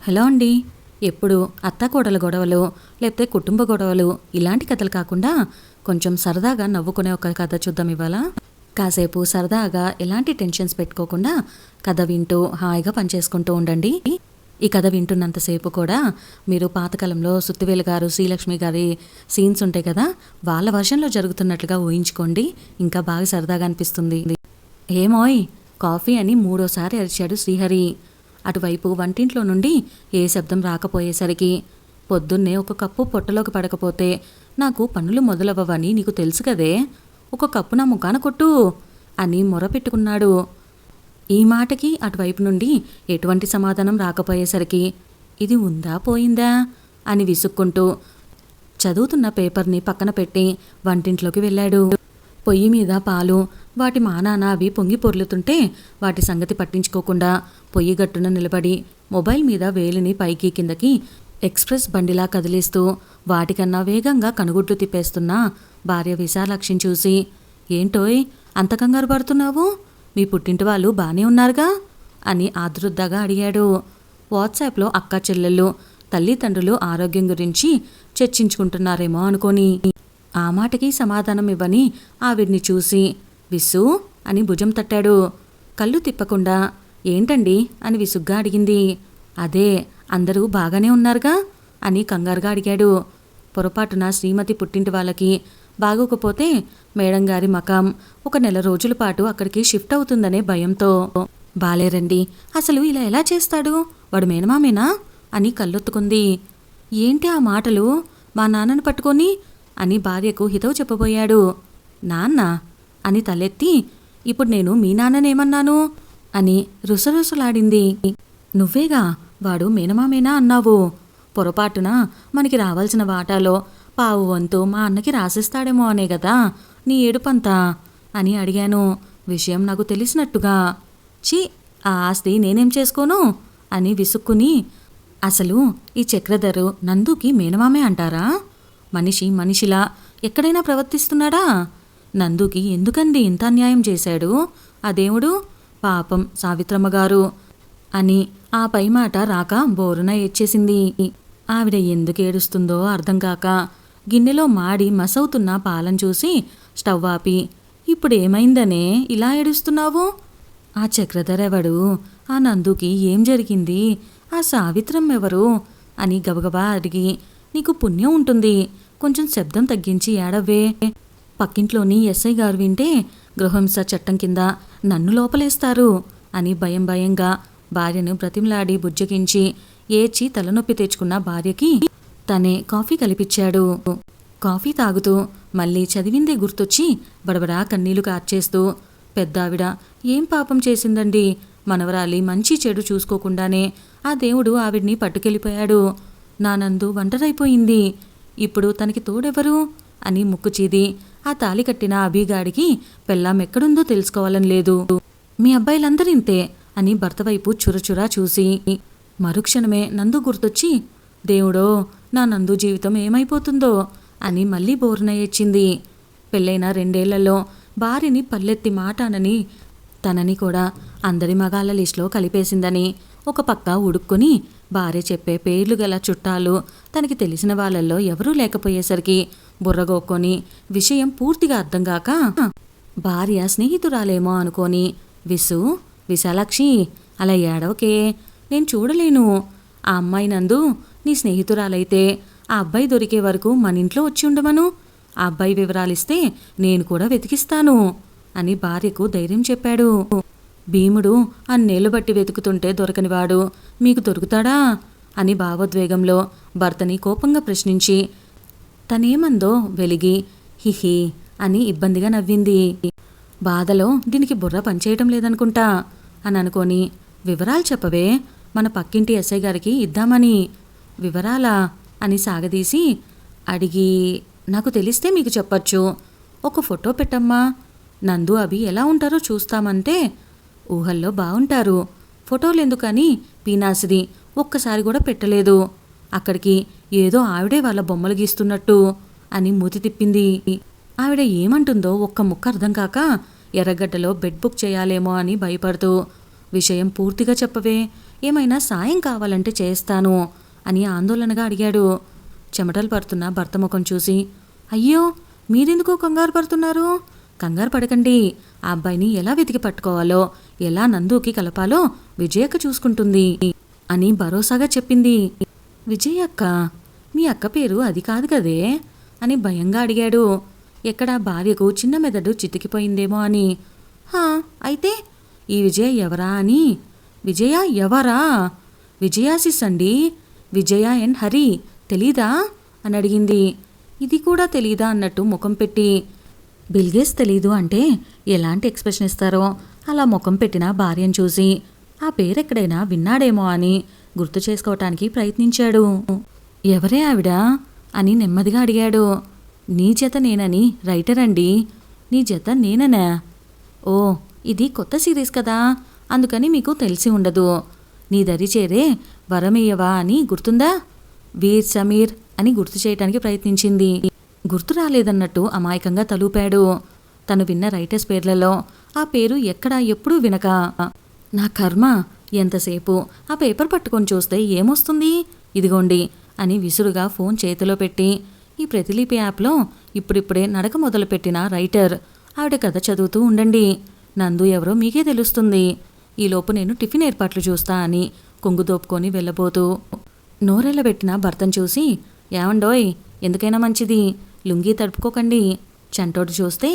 Hello అండి. ఎప్పుడు అత్తాకోడల గొడవలు, లేకపోతే కుటుంబ గొడవలు ఇలాంటి కథలు కాకుండా కొంచెం సరదాగా నవ్వుకునే ఒక కథ చూద్దాం ఇవాళ. కాసేపు సరదాగా ఎలాంటి టెన్షన్స్ పెట్టుకోకుండా కథ వింటూ హాయిగా పనిచేసుకుంటూ ఉండండి. ఈ కథ వింటున్నంతసేపు కూడా మీరు పాతకాలంలో సుత్తివేలు గారు, శ్రీలక్ష్మి గారి సీన్స్ ఉంటాయి కదా, వాళ్ళ వర్షన్లో జరుగుతున్నట్లుగా ఊహించుకోండి. ఇంకా బాగా సరదాగా అనిపిస్తుంది. ఏమోయ్ కాఫీ అని మూడోసారి అరిచాడు శ్రీహరి. అటువైపు వంటింట్లో నుండి ఏ శబ్దం రాకపోయేసరికి, పొద్దున్నే ఒక కప్పు పొట్టలోకి పడకపోతే నాకు పనులు మొదలవ్వవని నీకు తెలుసు కదే, ఒక కప్పు నా ముఖాన కొట్టు అని మొరపెట్టుకున్నాడు. ఈ మాటకి అటువైపు నుండి ఎటువంటి సమాధానం రాకపోయేసరికి, ఇది ఉందా పోయిందా అని విసుక్కుంటూ చదువుతున్న పేపర్ని పక్కన పెట్టి వంటింట్లోకి వెళ్ళాడు. పొయ్యి మీద పాలు, వాటి మానాన అవి పొంగి పొర్లుతుంటే వాటి సంగతి పట్టించుకోకుండా పొయ్యి గట్టున నిలబడి మొబైల్ మీద వేలిని పైకి కిందకి ఎక్స్ప్రెస్ బండిలా కదిలిస్తూ వాటికన్నా వేగంగా కనుగుడ్లు తిప్పేస్తున్న భార్య విశాలాక్షిని చూసి, ఏంటోయ్ అంత కంగారు పడుతున్నావు, మీ పుట్టింటి వాళ్ళు బానే ఉన్నారుగా అని ఆదృద్దాగా అడిగాడు. వాట్సాప్లో అక్క చెల్లెళ్ళు తల్లిదండ్రులు ఆరోగ్యం గురించి చర్చించుకుంటున్నారేమో అనుకోని ఆ మాటకి సమాధానం ఇవ్వని ఆవిడ్ని చూసి విసు అని భుజం తట్టాడు. కళ్ళు తిప్పకుండా ఏంటండి అని విసుగ్గా అడిగింది. అదే అందరూ బాగానే ఉన్నారుగా అని కంగారుగా అడిగాడు. పొరపాటున శ్రీమతి పుట్టింటి వాళ్ళకి బాగోకపోతే మేడం గారి మకాం ఒక నెల రోజుల పాటు అక్కడికి షిఫ్ట్ అవుతుందనే భయంతో. బాలేరండి, అసలు ఇలా ఎలా చేస్తాడు, వాడు మేనమామేనా అని కళ్ళొత్తుకుంది. ఏంటి ఆ మాటలు, మా నాన్నను పట్టుకొని అని భార్యకు హితవు చెప్పబోయాడు. నాన్న అని తలెత్తి, ఇప్పుడు నేను మీ నాన్ననేమన్నాను అని రుసరుసలాడింది. నువ్వేగా వాడు మేనమామేనా అన్నావు, పొరపాటున మనకి రావాల్సిన వాటాలో పావు వంతు మా అన్నకి రాసిస్తాడేమో అనే కదా నీ ఏడుపంతా అని అడిగాను, విషయం నాకు తెలిసినట్టుగా. ఛీ, ఆ ఆస్తి నేనేం చేసుకోను అని విసుక్కుని, అసలు ఈ చక్రధరు నందుకి మేనమామే అంటారా, మనిషి మనిషిలా ఎక్కడైనా ప్రవర్తిస్తున్నాడా, నందుకి ఎందుకండి ఇంత అన్యాయం చేశాడు ఆ దేవుడు, పాపం సావిత్రమ్మగారు అని ఆ పై మాట రాక బోరున ఏడ్చేసింది. ఆవిడ ఎందుకు ఏడుస్తుందో అర్థం కాక గిన్నెలో మాడి మసవుతున్న పాలను చూసి స్టవ్ ఆపి, ఇప్పుడేమైందనే ఇలా ఏడుస్తున్నావు, ఆ చక్రధర్ ఎవడు, ఆ నందుకి ఏం జరిగింది, ఆ సావిత్రమ్మ ఎవరు అని గబగబా అడిగి, నీకు పుణ్యం ఉంటుంది కొంచెం శబ్దం తగ్గించి ఏడవ్వే, పక్కింట్లోని ఎస్ఐ గారు వింటే గృహహింస చట్టం కింద నన్ను లోపలేస్తారు అని భయం భయంగా భార్యను బ్రతిమలాడి బుజ్జగించి ఏడ్చి తలనొప్పి తెచ్చుకున్న భార్యకి తనే కాఫీ కలిపిచ్చాడు. కాఫీ తాగుతూ మళ్ళీ చదివిందే గుర్తొచ్చి బడబడా కన్నీళ్లు కార్చేస్తూ, పెద్దావిడ ఏం పాపం చేసిందండి, మనవరాలి మంచి చెడు చూసుకోకుండానే ఆ దేవుడు ఆవిడ్ని పట్టుకెళ్ళిపోయాడు, నా నందు ఒంటరైపోయింది, ఇప్పుడు తనకి తోడెవరు అని ముక్కు చీది ఆ తాలి కట్టిన అభిగాడికి పెళ్ళాం ఎక్కడుందో తెలుసుకోవాలని లేదు, మీ అబ్బాయిలందరింతే అని భర్త వైపు చురచురా చూసి మరుక్షణమే నందు గుర్తొచ్చి, దేవుడో నా నందు జీవితం ఏమైపోతుందో అని మళ్ళీ బోరున ఏడ్చింది. పెళ్ళైన 2 ఏళ్లలో భార్యని పల్లెత్తి మాట అనని తనని కూడా అందరి మగాళ్ళ లిస్టులో కలిపేసిందని ఒక పక్క ఉడుక్కుని భార్య చెప్పే పేర్లు గల చుట్టాలు తనకి తెలిసిన వాళ్ళల్లో ఎవరూ లేకపోయేసరికి బుర్రగొక్కొని విషయం పూర్తిగా అర్థం కాక భార్య స్నేహితురాలేమో అనుకొని, విశాలాక్షి అలా ఏడవకే, నేను చూడలేను, ఆ అమ్మాయి నందు నీ స్నేహితురాలైతే ఆ అబ్బాయి దొరికే వరకు మన ఇంట్లో వచ్చి ఉండమను, ఆ అబ్బాయి వివరాలిస్తే నేను కూడా వెతికిస్తాను అని భార్యకు ధైర్యం చెప్పాడు. భీముడు అన్నేళ్లు బట్టి వెతుకుతుంటే దొరకనివాడు మీకు దొరుకుతాడా అని భావోద్వేగంలో భర్తని కోపంగా ప్రశ్నించి తనేమందో వెలిగి హిహి అని ఇబ్బందిగా నవ్వింది. బాధలో దీనికి బుర్ర పనిచేయటం లేదనుకుంటా అని అనుకొని, వివరాలు చెప్పవే, మన పక్కింటి ఎస్ఐ గారికి ఇద్దామని. వివరాలా అని సాగదీసి అడిగి, నాకు తెలిస్తే మీకు చెప్పచ్చు, ఒక ఫోటో పెట్టమ్మా, నందు అభి ఎలా ఉంటారో చూస్తామంటే, ఊహల్లో బాగుంటారు, ఫోటోలు ఎందుకని పీనాసిది ఒక్కసారి కూడా పెట్టలేదు, అక్కడికి ఏదో ఆవిడే వాళ్ళ బొమ్మలు గీస్తున్నట్టు అని మూతి తిప్పింది. ఆవిడ ఏమంటుందో ఒక్క ముక్క అర్థం కాక ఎర్రగడ్డలో బెడ్ బుక్ చేయాలేమో అని భయపడుతూ విషయం పూర్తిగా చెప్పవే, ఏమైనా సాయం కావాలంటే చేస్తాను అని ఆందోళనగా అడిగాడు. చెమటలు పడుతున్న భర్త ముఖం చూసి, అయ్యో మీరెందుకు కంగారు పడుతున్నారు? కంగారు పడకండి, ఆ అబ్బాయిని ఎలా వెతికి పట్టుకోవాలో, ఎలా నందుకి కలపాలో విజయక్క చూసుకుంటుంది అని భరోసాగా చెప్పింది. విజయక్క? మీ అక్క పేరు అది కాదు కదే అని భయంగా అడిగాడు. ఎక్కడ భార్యకు చిన్న మెదడు చితికిపోయిందేమో అని. అయితే ఈ విజయ ఎవరా అని. విజయ ఎవరా? విజయాసిస్ అండి, విజయ ఎన్ హరి, తెలీదా అని అడిగింది. ఇది కూడా తెలీదా అన్నట్టు ముఖం పెట్టి. బిల్గేస్ తెలీదు అంటే ఎలాంటి ఎక్స్ప్రెషన్ ఇస్తారో అలా ముఖం పెట్టిన భార్యను చూసి ఆ పేరెక్కడైనా విన్నాడేమో అని గుర్తు చేసుకోవటానికి ప్రయత్నించాడు. ఎవరే ఆవిడ అని నెమ్మదిగా అడిగాడు. నీ జత నేనని రైటర్ అండి. నీ జత నేననా? ఓ, ఇది కొత్త సిరీస్ కదా, అందుకని మీకు తెలిసి ఉండదు. నీ దరి చేరే వరమయ్యవా అని గుర్తుందా? వీర్ సమీర్ అని గుర్తు చేయటానికి ప్రయత్నించింది. గుర్తు రాలేదన్నట్టు అమాయకంగా తలూపాడు. తను విన్న రైటర్స్ పేర్లలో ఆ పేరు ఎక్కడా ఎప్పుడూ వినక, నా కర్మ, ఎంతసేపు ఆ పేపర్ పట్టుకొని చూస్తే ఏమొస్తుంది, ఇదిగోండి అని విసురుగా ఫోన్ చేతిలో పెట్టి, ఈ ప్రతిలిపి యాప్లో ఇప్పుడిప్పుడే నడక మొదలుపెట్టిన రైటర్ ఆవిడ కథ చదువుతూ ఉండండి, నందు ఎవరో మీకే తెలుస్తుంది, ఈలోపు నేను టిఫిన్ ఏర్పాట్లు చూస్తా అని కొంగు దోపుకొని వెళ్ళబోతూ నోరెళ్ళబెట్టిన భర్తను చూసి, ఏమండోయ్, ఎందుకైనా మంచిది లుంగీ తడుపుకోకండి, చంటోడు చూస్తే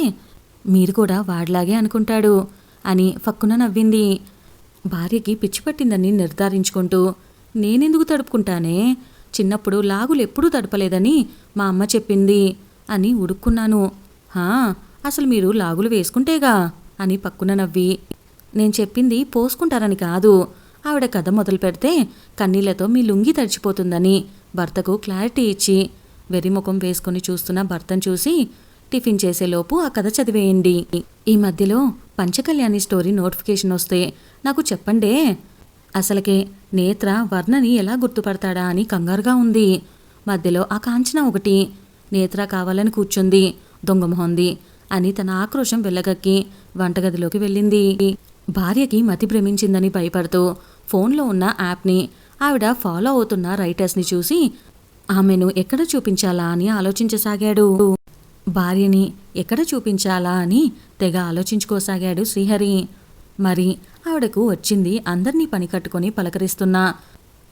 మీరు కూడా వాడిలాగే అనుకుంటాడు అని ఫక్కున నవ్వింది. భార్యకి పిచ్చి పట్టిందని నిర్ధారించుకుంటూ, నేనెందుకు తడుపుకుంటానే, చిన్నప్పుడు లాగులు ఎప్పుడూ తడపలేదని మా అమ్మ చెప్పింది అని ఉడుక్కున్నాను. అసలు మీరు లాగులు వేసుకుంటేగా అని పక్కున నవ్వి, నేను చెప్పింది పోసుకుంటారని కాదు, ఆవిడ కథ మొదలు పెడితే కన్నీళ్లతో మీ లుంగి తడిచిపోతుందని భర్తకు క్లారిటీ ఇచ్చి వెర్రిముఖం వేసుకొని చూస్తున్న భర్తను చూసి, టిఫిన్ చేసేలోపు ఆ కథ చదివేయండి. ఈ మధ్యలో పంచకళ్యాణి స్టోరీ నోటిఫికేషన్ వస్తే నాకు చెప్పండే. అసలకే నేత్ర వర్ణని ఎలా గుర్తుపడతాడా అని కంగారుగా ఉంది. మధ్యలో ఆ కాంచన ఒకటి నేత్ర కావాలని కూర్చుంది, దొంగమొహంది అని తన ఆక్రోశం వెళ్ళగక్కి వంటగదిలోకి వెళ్ళింది. భార్యకి మతి భ్రమించిందని భయపడుతూ ఫోన్లో ఉన్న యాప్ని, ఆవిడ ఫాలో అవుతున్న రైటర్స్ని చూసి ఆమెను ఎక్కడ చూపించాలా అని ఆలోచించసాగాడు. భార్యని ఎక్కడ చూపించాలా అని తెగ ఆలోచించుకోసాగాడు శ్రీహరి. మరి ఆవిడకు వచ్చింది అందర్నీ పని కట్టుకొని పలకరిస్తున్న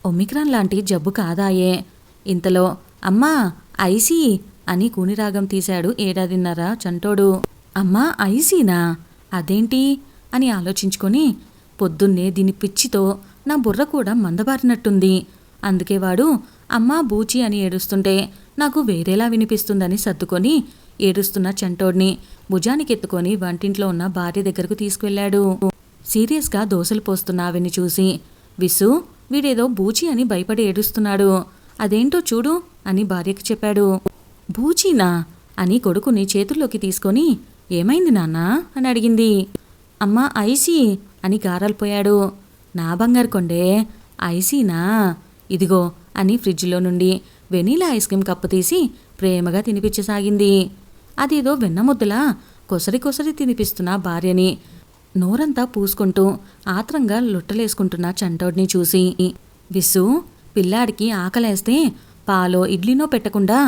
ఒమిక్రాన్ లాంటి జబ్బు కాదాయే. ఇంతలో అమ్మా ఐసీ అని కూనిరాగం తీశాడు 7.5 చంటోడు. అమ్మా ఐసీనా, అదేంటి అని ఆలోచించుకొని, పొద్దున్నే దీని పిచ్చితో నా బుర్ర కూడా మందబారినట్టుంది, అందుకే వాడు అమ్మా బూచి అని ఏడుస్తుంటే నాకు వేరేలా వినిపిస్తుందని సర్దుకొని ఏడుస్తున్న చంటోడ్ని భుజానికెత్తుకొని వంటింట్లో ఉన్న భార్య దగ్గరకు తీసుకువెళ్ళాడు. సీరియస్గా దోశలు పోస్తున్న ఆవిని చూసి, విసు, వీడేదో బూచి అని భయపడి ఏడుస్తున్నాడు, అదేంటో చూడు అని భార్యకు చెప్పాడు. బూచీనా అని కొడుకుని చేతుల్లోకి తీసుకొని, ఏమైంది నాన్నా అని అడిగింది. అమ్మా ఐసీ అని గారాలిపోయాడు. నా బంగారు కొండే, ఐసీనా, ఇదిగో అని ఫ్రిడ్జ్లో నుండి వెనీలా ఐస్ క్రీమ్ కప్పు తీసి ప్రేమగా తినిపించసాగింది. అదేదో వెన్నముద్దలా కొసరి కొసరి తినిపిస్తున్న భార్యని నోరంతా పూసుకుంటూ ఆత్రంగా లొట్టలేసుకుంటున్న చంటోడ్ని చూసి, విసు, పిల్లాడికి ఆకలేస్తే పాలో ఇడ్లీనో పెట్టకుండా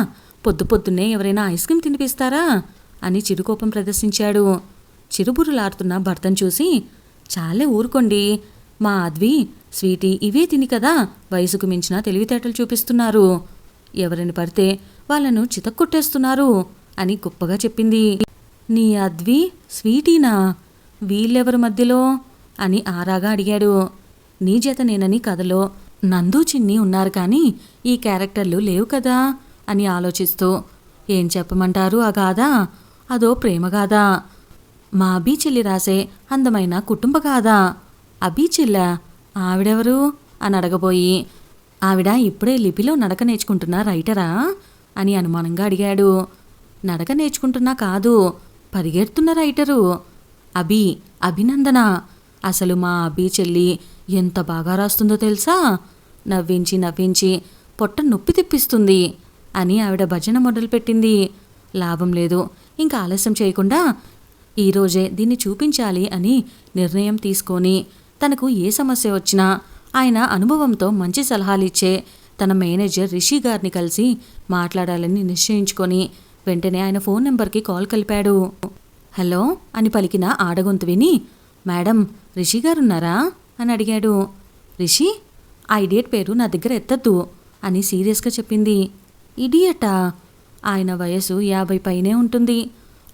పొద్దున్నే ఎవరైనా ఐస్ క్రీమ్ తినిపిస్తారా అని చిరుకోపం ప్రదర్శించాడు. చిరుబురులాడుతున్న భర్తను చూసి, చాలే ఊరుకోండి, మా అద్వి స్వీటీ ఇవే తిని కదా వయసుకు మించిన తెలివితేటలు చూపిస్తున్నారు, ఎవరిని పడితే వాళ్ళను చితక్కొట్టేస్తున్నారు అని గొప్పగా చెప్పింది. నీ అద్వి స్వీటీనా, వీళ్ళెవరి మధ్యలో అని ఆరాగా అడిగాడు. నీ జత నేనని కథలో నందు చిన్ని ఉన్నారు కానీ ఈ క్యారెక్టర్లు లేవు కదా అని ఆలోచిస్తూ, ఏం చెప్పమంటారు ఆ గాథ, అదో ప్రేమగాథ, మా అభి చెల్లి రాసే అందమైన కుటుంబ గాథ. అభి చెల్ల, ఆవిడెవరు అని అడగబోయి, ఆవిడ ఇప్పుడే లిపిలో నడక నేర్చుకుంటున్న రైటరా అని అనుమానంగా అడిగాడు. నడక నేర్చుకుంటున్నా కాదు, పరిగెడుతున్న రైటరు, అభినందన. అసలు మా అభి చెల్లి ఎంత బాగా రాస్తుందో తెలుసా, నవ్వించి నవ్వించి పొట్ట నొప్పి తెప్పిస్తుంది అని ఆవిడ భజన మొదలుపెట్టింది. లాభం లేదు, ఇంకా ఆలస్యం చేయకుండా ఈరోజే దీన్ని చూపించాలి అని నిర్ణయం తీసుకొని తనకు ఏ సమస్య వచ్చినా ఆయన అనుభవంతో మంచి సలహాలిచ్చే తన మేనేజర్ రిషి గారిని కలిసి మాట్లాడాలని నిశ్చయించుకొని వెంటనే ఆయన ఫోన్ నెంబర్కి కాల్ కలిపాడు. హలో అని పలికిన ఆడగొంతు విని, మేడం రిషి గారున్నారా అని అడిగాడు. రిషి? ఆ ఇడియట్ పేరు నా దగ్గర ఎత్తద్దు అని సీరియస్గా చెప్పింది. ఇడియటా? ఆయన వయసు 50 పైనే ఉంటుంది.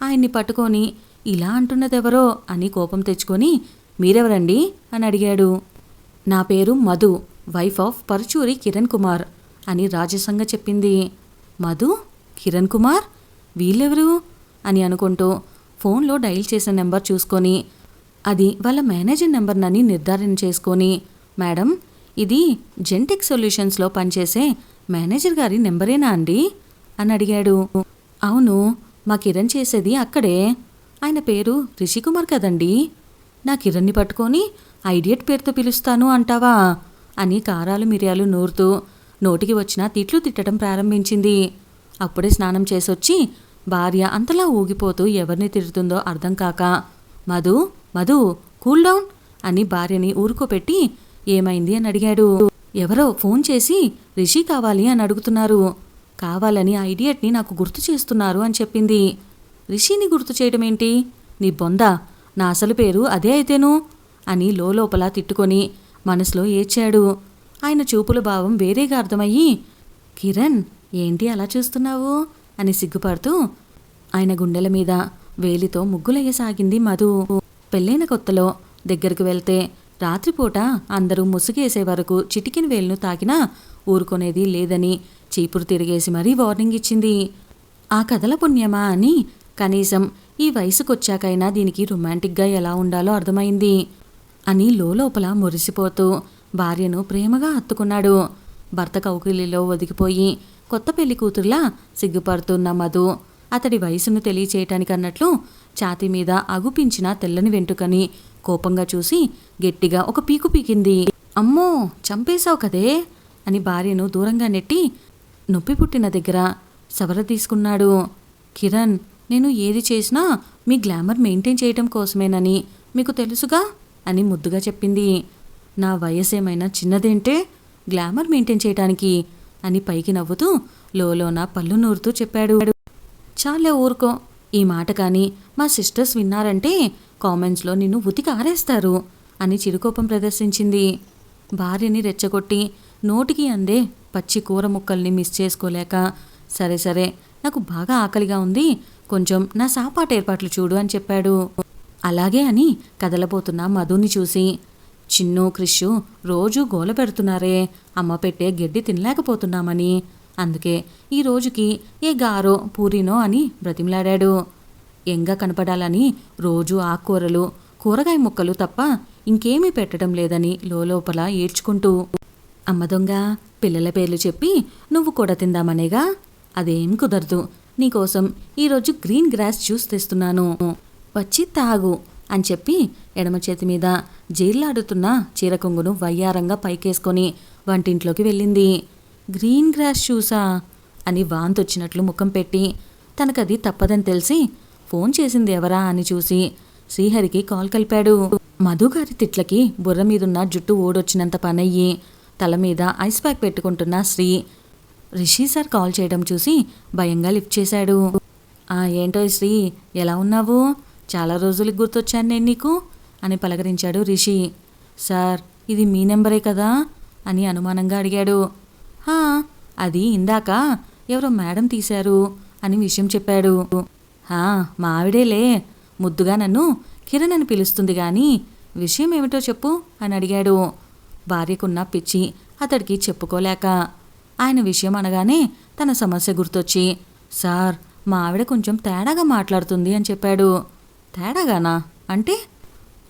ఆయన్ని పట్టుకొని ఇలా అంటున్నదెవరో అని కోపం తెచ్చుకొని, మీరెవరండి అని అడిగాడు. నా పేరు మధు, వైఫ్ ఆఫ్ పరుచూరి కిరణ్ కుమార్ అని రాజసంగా చెప్పింది. మధు? కిరణ్ కుమార్? వీళ్ళెవరు అని అనుకుంటూ ఫోన్లో డైల్ చేసిన నెంబర్ చూసుకొని అది వాళ్ళ మేనేజర్ నెంబర్నని నిర్ధారణ చేసుకొని, మేడం ఇది జెంటెక్ సొల్యూషన్స్లో పనిచేసే మేనేజర్ గారి నెంబరేనా అండి అని అడిగాడు. అవును, మా కిరణ్ చేసేది అక్కడే. ఆయన పేరు రిషికుమార్ కదండి. నా కిరణ్ని పట్టుకొని ఐడియట్ పేరుతో పిలుస్తాను అంటావా అని కారాలు మిరియాలు నూరుతూ నోటికి వచ్చిన తిట్లు తిట్టడం ప్రారంభించింది. అప్పుడే స్నానం చేసొచ్చి భార్య అంతలా ఊగిపోతూ ఎవరిని తిడుతుందో అర్థం కాక, మధు మధు కూల్ డౌన్ అని భార్యని ఊరుకోపెట్టి ఏమైంది అని అడిగాడు. ఎవరో ఫోన్ చేసి రిషి కావాలి అని అడుగుతున్నారు. కావాలని ఆ ఐడియట్ని నాకు గుర్తు చేస్తున్నారు అని చెప్పింది. రిషిని గుర్తు చేయడం ఏంటి? నీ బొంద, నా అసలు పేరు అదే అయితేను అని లోపల తిట్టుకొని మనసులో ఏడ్చాడు. ఆయన చూపుల భావం వేరేగా అర్థమయ్యి, కిరణ్ ఏంటి అలా చూస్తున్నావు అని సిగ్గుపడుతూ ఆయన గుండెల మీద వేలితో ముగ్గులయ్యసాగింది మధు. పెళ్ళైన కొత్తలో దగ్గరకు వెళ్తే రాత్రిపూట అందరూ ముసుగేసే వరకు చిటికిన వేలును తాకినా ఊరుకొనేది లేదని చీపురు తిరిగేసి మరీ వార్నింగ్ ఇచ్చింది. ఆ కథల పుణ్యమా అని కనీసం ఈ వయసుకొచ్చాకైనా దీనికి రొమాంటిక్గా ఎలా ఉండాలో అర్థమైంది అని లోపల మురిసిపోతూ భార్యను ప్రేమగా హత్తుకున్నాడు. భర్త కౌకిలిలో ఒదిగిపోయి కొత్త పెళ్లి కూతుర్లా సిగ్గుపడుతున్న మధు అతడి వయసును తెలియచేయటానికన్నట్లు ఛాతీ మీద అగుపించిన తెల్లని వెంట్రుకని కోపంగా చూసి గట్టిగా ఒక పీకు పీకింది. అమ్మో చంపేశావు కదే అని భార్యను దూరంగా నెట్టి నొప్పి పుట్టిన దగ్గర సవర తీసుకున్నాడు. కిరణ్, నేను ఏది చేసినా మీ గ్లామర్ మెయింటైన్ చేయటం కోసమేనని మీకు తెలుసుగా అని ముద్దుగా చెప్పింది. నా వయసేమైనా చిన్నదేంటే గ్లామర్ మెయింటైన్ చేయటానికి అని పైకి నవ్వుతూ లోలోన పళ్ళు నూరుతూ చెప్పాడు. చాలే ఊరుకో, ఈ మాట కానీ మా సిస్టర్స్ విన్నారంటే కామెంట్స్లో నిన్ను ఉతికి ఆరేస్తారు అని చిరుకోపం ప్రదర్శించింది. భార్యని రెచ్చగొట్టి నోటికి అందే పచ్చి కూర ముక్కల్ని మిస్ చేసుకోలేక, సరే సరే నాకు బాగా ఆకలిగా ఉంది, కొంచెం నా సాపాటు ఏర్పాట్లు చూడు అని చెప్పాడు. అలాగే అని కదలబోతున్న మధుని చూసి, చిన్ను క్రిషు రోజూ గోల పెడుతున్నారే, అమ్మ పెట్టే గడ్డి తినలేకపోతున్నామని, అందుకే ఈ రోజుకి ఏ గారో పూరినో అని బ్రతిమలాడాడు. ఎంగా కనపడాలని రోజూ ఆకుకూరలు కూరగాయ ముక్కలు తప్ప ఇంకేమీ పెట్టడం లేదని లోపల ఏడ్చుకుంటూ, అమ్మ దొంగ పిల్లల పేర్లు చెప్పి నువ్వు కూడా తిందామనేగా, అదేం కుదరదు, నీకోసం ఈరోజు గ్రీన్ గ్రాస్ జ్యూస్ తెస్తున్నాను, వచ్చి తాగు అని చెప్పి ఎడమ చేతి మీద జీర్లాడుతున్న చీర కొంగును వయ్యారంగా పైకేసుకొని వంటింట్లోకి వెళ్ళింది. గ్రీన్ గ్రాస్ జ్యూసా అని వాంతొచ్చినట్లు ముఖం పెట్టి తనకది తప్పదని తెలిసి ఫోన్ చేసింది ఎవరా అని చూసి శ్రీహరికి కాల్ కలిపాడు. మధుగారి తిట్లకి బుర్ర మీదున్న జుట్టు ఊడొచ్చినంత పనయ్యి తల మీద ఐస్ ప్యాక్ పెట్టుకుంటున్న శ్రీ రిషి సార్ కాల్ చేయడం చూసి భయంగా లిఫ్ట్ చేశాడు. ఏంటో శ్రీ, ఎలా ఉన్నావు? చాలా రోజులకి గుర్తొచ్చాను నేను నీకు అని పలకరించాడు రిషి. సార్, ఇది మీ నెంబరే కదా అని అనుమానంగా అడిగాడు. అది ఇందాక ఎవరో మేడం తీశారు అని విషయం చెప్పాడు. మా ఆవిడేలే, ముద్దుగా నన్ను కిరణ్ అని పిలుస్తుంది కానీ విషయం ఏమిటో చెప్పు అని అడిగాడు. భార్యకున్న పిచ్చి అతడికి చెప్పుకోలేక ఆయన విషయం అనగానే తన సమస్య గుర్తొచ్చి, సార్ మా ఆవిడ కొంచెం తేడాగా మాట్లాడుతుంది అని చెప్పాడు. తేడాగానా అంటే?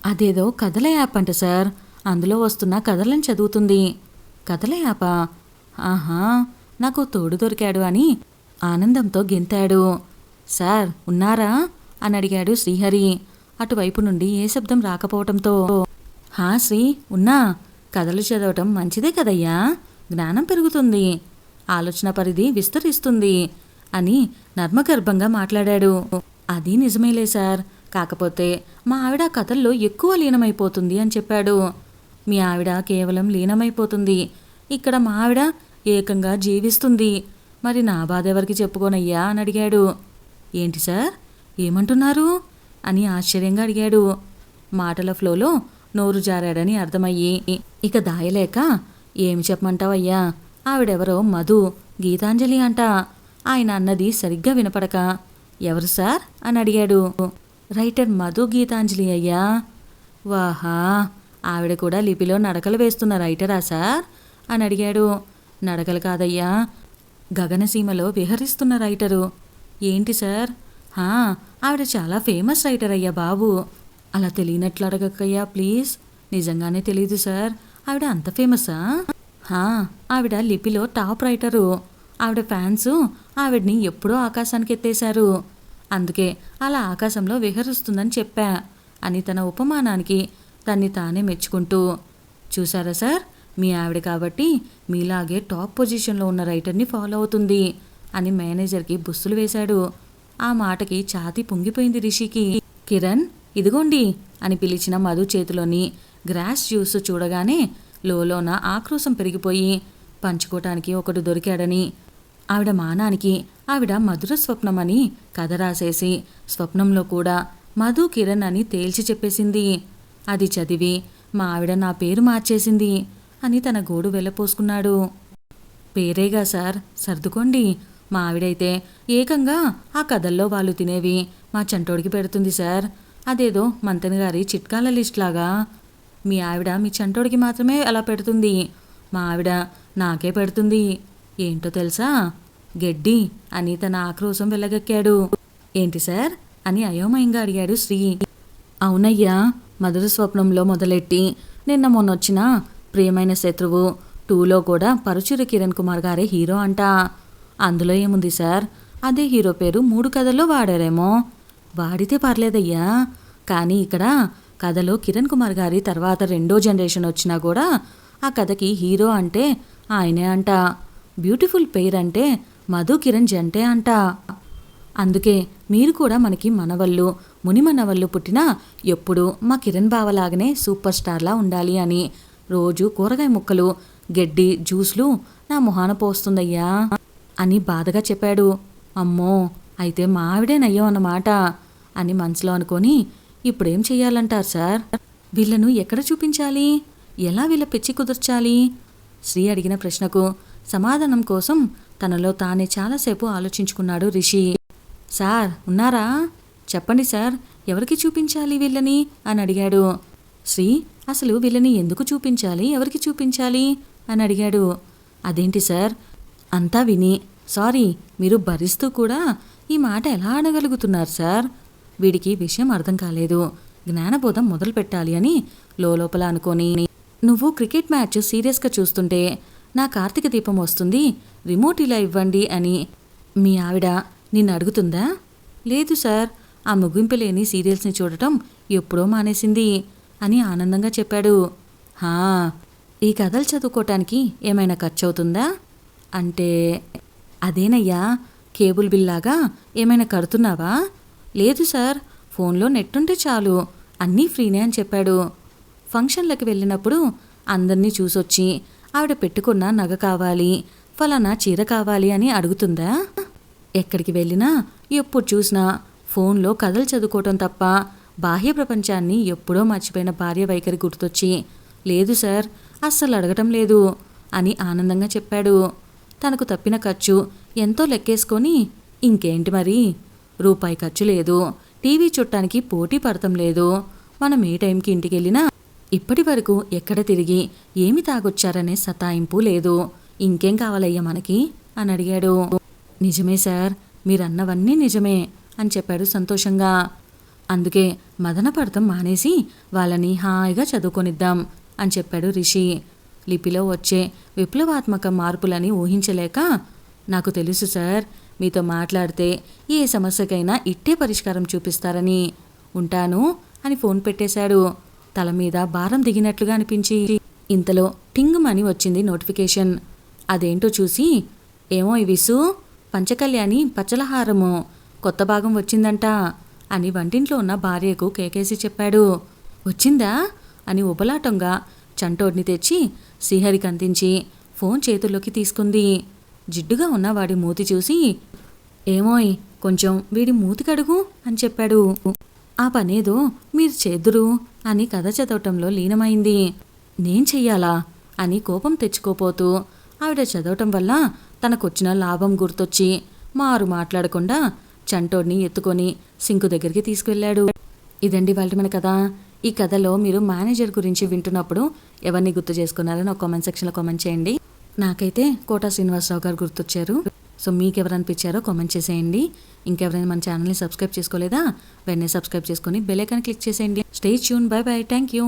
అదేదో కథల యాప్ అంట సార్, అందులో వస్తున్న కథలను చదువుతుంది. కథల యాపా? ఆహా, నాకు తోడు దొరికాడు అని ఆనందంతో గెంతాడు. సార్ ఉన్నారా అని అడిగాడు శ్రీహరి. అటువైపు నుండి ఏ శబ్దం రాకపోవటంతో, శ్రీ ఉన్నా, కథలు చదవటం మంచిదే కదయ్యా, జ్ఞానం పెరుగుతుంది, ఆలోచన పరిధి విస్తరిస్తుంది అని నర్మగర్భంగా మాట్లాడాడు. అది నిజమేలే సార్, కాకపోతే మా ఆవిడ కథల్లో ఎక్కువ లీనమైపోతుంది అని చెప్పాడు. మీ ఆవిడ కేవలం లీనమైపోతుంది, ఇక్కడ మా ఆవిడ ఏకంగా జీవిస్తుంది. మరి నా బాధ ఎవరికి చెప్పుకోనయ్యా అని అడిగాడు. ఏంటి సార్, ఏమంటున్నారు అని ఆశ్చర్యంగా అడిగాడు. మాటల ఫ్లోలో నోరు జారాడని అర్థమయ్యి ఇక దాయలేక, ఏమి చెప్పమంటావయ్యా, ఆవిడెవరో మధు, గీతాంజలి అంట. ఆయన అన్నది సరిగ్గా వినపడక, ఎవరు సార్ అని అడిగాడు. రైటర్ మధు గీతాంజలి అయ్యా. వాహా, ఆవిడ కూడా లిపిలో నడకలు వేస్తున్న రైటరా సార్ అని అడిగాడు. నడకలు కాదయ్యా, గగనసీమలో విహరిస్తున్న రైటరు. ఏంటి సార్? ఆవిడ చాలా ఫేమస్ రైటర్ అయ్యా బాబు. అలా తెలియనట్లు అడగక్కయ్యా ప్లీజ్. నిజంగానే తెలీదు సార్, ఆవిడ అంత ఫేమసా? ఆవిడ లిపిలో టాప్ రైటరు. ఆవిడ ఫ్యాన్స్ ఆవిడ్ని ఎప్పుడో ఆకాశానికి ఎత్తేశారు. అందుకే అలా ఆకాశంలో విహరిస్తుందని చెప్పా అని తన ఉపమానానికి తన్ని తానే మెచ్చుకుంటూ, చూసారా సార్, మీ ఆవిడ కాబట్టి మీలాగే టాప్ పొజిషన్లో ఉన్న రైటర్ని ఫాలో అవుతుంది అని మేనేజర్కి బుస్సులు వేశాడు. ఆ మాటకి ఛాతీ పొంగిపోయింది రిషికి. కిరణ్, ఇదిగోండి అని పిలిచిన మధు చేతిలోని గ్రాస్ జ్యూస్ చూడగానే లోలోన ఆక్రోశం పెరిగిపోయి పంచుకోవటానికి ఒకడు దొరికాడని, ఆవిడ మానానికి ఆవిడ మధుర స్వప్నమని కథ రాసేసి స్వప్నంలో కూడా మధు కిరణ్ అని తేల్చి చెప్పేసింది. అది చదివి మా ఆవిడ నా పేరు మార్చేసింది అని తన గోడు వెళ్ళపోసుకున్నాడు. పేరేగా సార్, సర్దుకోండి. మా ఆవిడైతే ఏకంగా ఆ కథల్లో వాళ్ళు తినేవి మా చంటోడికి పెడుతుంది సార్. అదేదో మంతన్ గారి చిట్కాల లిస్ట్ లాగా. మీ ఆవిడ మీ చంటోడికి మాత్రమే అలా పెడుతుంది, మా ఆవిడ నాకే పెడుతుంది. ఏంటో తెలుసా, గడ్డి అని తన ఆక్రోశం వెళ్ళగక్కాడు. ఏంటి సార్ అని అయోమయంగా అడిగాడు శ్రీ. అవునయ్యా, మధుర స్వప్నంలో మొదలెట్టి నిన్న మొన్నొచ్చిన ప్రియమైన శత్రువు 2లో కూడా పరుచూరి కిరణ్ కుమార్ గారే హీరో అంట. అందులో ఏముంది సార్, అదే హీరో పేరు 3 కథల్లో వాడారేమో. వాడితే పర్లేదయ్యా, కానీ ఇక్కడ కథలో కిరణ్ కుమార్ గారి తర్వాత 2వ జనరేషన్ వచ్చినా కూడా ఆ కథకి హీరో అంటే ఆయనే అంట. బ్యూటిఫుల్ పెయిర్ అంటే మధు కిరణ్ జంటే అంట. అందుకే మీరు కూడా మనకి మనవళ్ళు మునిమనవళ్ళు పుట్టినా ఎప్పుడు మా కిరణ్ బావలాగనే సూపర్ స్టార్లా ఉండాలి అని రోజు కూరగాయ ముక్కలు, గడ్డి, జ్యూస్లు నా మొహాన పోస్తుందయ్యా అని బాధగా చెప్పాడు. అమ్మో, అయితే మా ఆవిడేనయ్యో అన్నమాట అని మనసులో అనుకొని, ఇప్పుడేం చెయ్యాలంటారు సార్? వీళ్ళను ఎక్కడ చూపించాలి, ఎలా వీళ్ళ పిచ్చి కుదర్చాలి? శ్రీ అడిగిన ప్రశ్నకు సమాధానం కోసం తనలో తానే చాలాసేపు ఆలోచించుకున్నాడు రిషి. సార్ ఉన్నారా? చెప్పండి సార్, ఎవరికి చూపించాలి వీళ్ళని అని అడిగాడు. శ్రీ అసలు వీళ్ళని ఎందుకు చూపించాలి, ఎవరికి చూపించాలి అని అడిగాడు. అదేంటి సార్, అంతా విని సారీ మీరు భరిస్తూ కూడా ఈ మాట ఎలా అనగలుగుతున్నారు సార్? వీడికి విషయం అర్థం కాలేదు, జ్ఞానబోధం మొదలు పెట్టాలి అని లోపల అనుకొని, నువ్వు క్రికెట్ మ్యాచ్ సీరియస్గా చూస్తుంటే నా కార్తీక దీపం వస్తుంది, రిమోట్ ఇలా ఇవ్వండి అని మీ ఆవిడ నిన్ను అడుగుతుందా? లేదు సార్, ఆ ముగింపు లేని సీరియల్స్ని చూడటం ఎప్పుడో మానేసింది అని ఆనందంగా చెప్పాడు. ఈ కథలు చదువుకోవటానికి ఏమైనా ఖర్చు అవుతుందా అంటే? అదేనయ్యా, కేబుల్ బిల్లాగా ఏమైనా కడుతున్నావా? లేదు సార్, ఫోన్లో నెట్ ఉంటే చాలు, అన్నీ ఫ్రీనే అని చెప్పాడు. ఫంక్షన్లకు వెళ్ళినప్పుడు అందరినీ చూసొచ్చి ఆవిడ పెట్టుకున్న నగ కావాలి, ఫలానా చీర కావాలి అని అడుగుతుందా? ఎక్కడికి వెళ్ళినా ఎప్పుడు చూసినా ఫోన్లో కథలు చదువుకోవటం తప్ప బాహ్య ప్రపంచాన్ని ఎప్పుడో మర్చిపోయిన భార్య వైఖరి గుర్తొచ్చి, లేదు సార్, అస్సలు అడగటం లేదు అని ఆనందంగా చెప్పాడు. తనకు తప్పిన ఖర్చు ఎంతో లెక్కేసుకొని, ఇంకేంటి మరి, రూపాయి ఖర్చు లేదు, టీవీ చూడటానికి పోటీ పడటం లేదు, మనం ఏ టైంకి ఇంటికి వెళ్ళినా ఇప్పటి వరకు ఎక్కడ తిరిగి ఏమి తాగొచ్చారనే సతాయింపు లేదు, ఇంకేం కావాలయ్యా మనకి అని అడిగాడు. నిజమే సార్, మీరన్నవన్నీ నిజమే అని చెప్పాడు సంతోషంగా. అందుకే మదన పడతం మానేసి వాళ్ళని హాయిగా చదువుకొనిద్దాం అని చెప్పాడు రిషి. లిపిలో వచ్చే విప్లవాత్మక మార్పులని ఊహించలేక, నాకు తెలుసు సార్, మీతో మాట్లాడితే ఏ సమస్యకైనా ఇట్టే పరిష్కారం చూపిస్తారని. ఉంటాను అని ఫోన్ పెట్టేశాడు. తల మీద భారం దిగినట్లుగా అనిపించి ఇంతలో టింగుమని వచ్చింది నోటిఫికేషన్. అదేంటో చూసి, ఏమో విసు, పంచకళ్యాణి పచ్చలహారము కొత్త భాగం వచ్చిందంట అని వంటింట్లో ఉన్న భార్యకు కేకేసి చెప్పాడు. వచ్చిందా అని ఉబలాటంగా చంటోడిని తెచ్చి శ్రీహరికి అందించి ఫోన్ చేతుల్లోకి తీసుకుంది. జిడ్డుగా ఉన్న వాడి మూతి చూసి, ఏమోయ్ కొంచెం వీడి మూతి కడుగు అని చెప్పాడు. ఆ పనేదో మీరు చేద్దురు అని కథ చదవటంలో లీనమైంది. నేను చెయ్యాలా అని కోపం తెచ్చుకోపోతూ ఆవిడ చదవటం వల్ల తనకొచ్చిన లాభం గుర్తొచ్చి మారు మాట్లాడకుండా చంటోడిని ఎత్తుకొని సింకు దగ్గరికి తీసుకువెళ్ళాడు. ఇదండి వాళ్ళ మన కథ. ఈ కథలో మీరు మేనేజర్ గురించి వింటున్నప్పుడు ఎవరిని గుర్తు చేసుకున్నారని ఒక కామెంట్ సెక్షన్లో కామెంట్ చేయండి. నాకైతే కోటా శ్రీనివాసరావు గారు గుర్తొచ్చారు. సో మీకు ఎవరు అనిపించారో కామెంట్ చేసేయండి. ఇంకెవరైనా మన ఛానల్ని సబ్స్క్రైబ్ చేసుకోలేదా వెంటనే సబ్స్క్రైబ్ చేసుకొని బెల్ ఐకాన్ క్లిక్ చేసేయండి. Stay tune. By by. Thank you.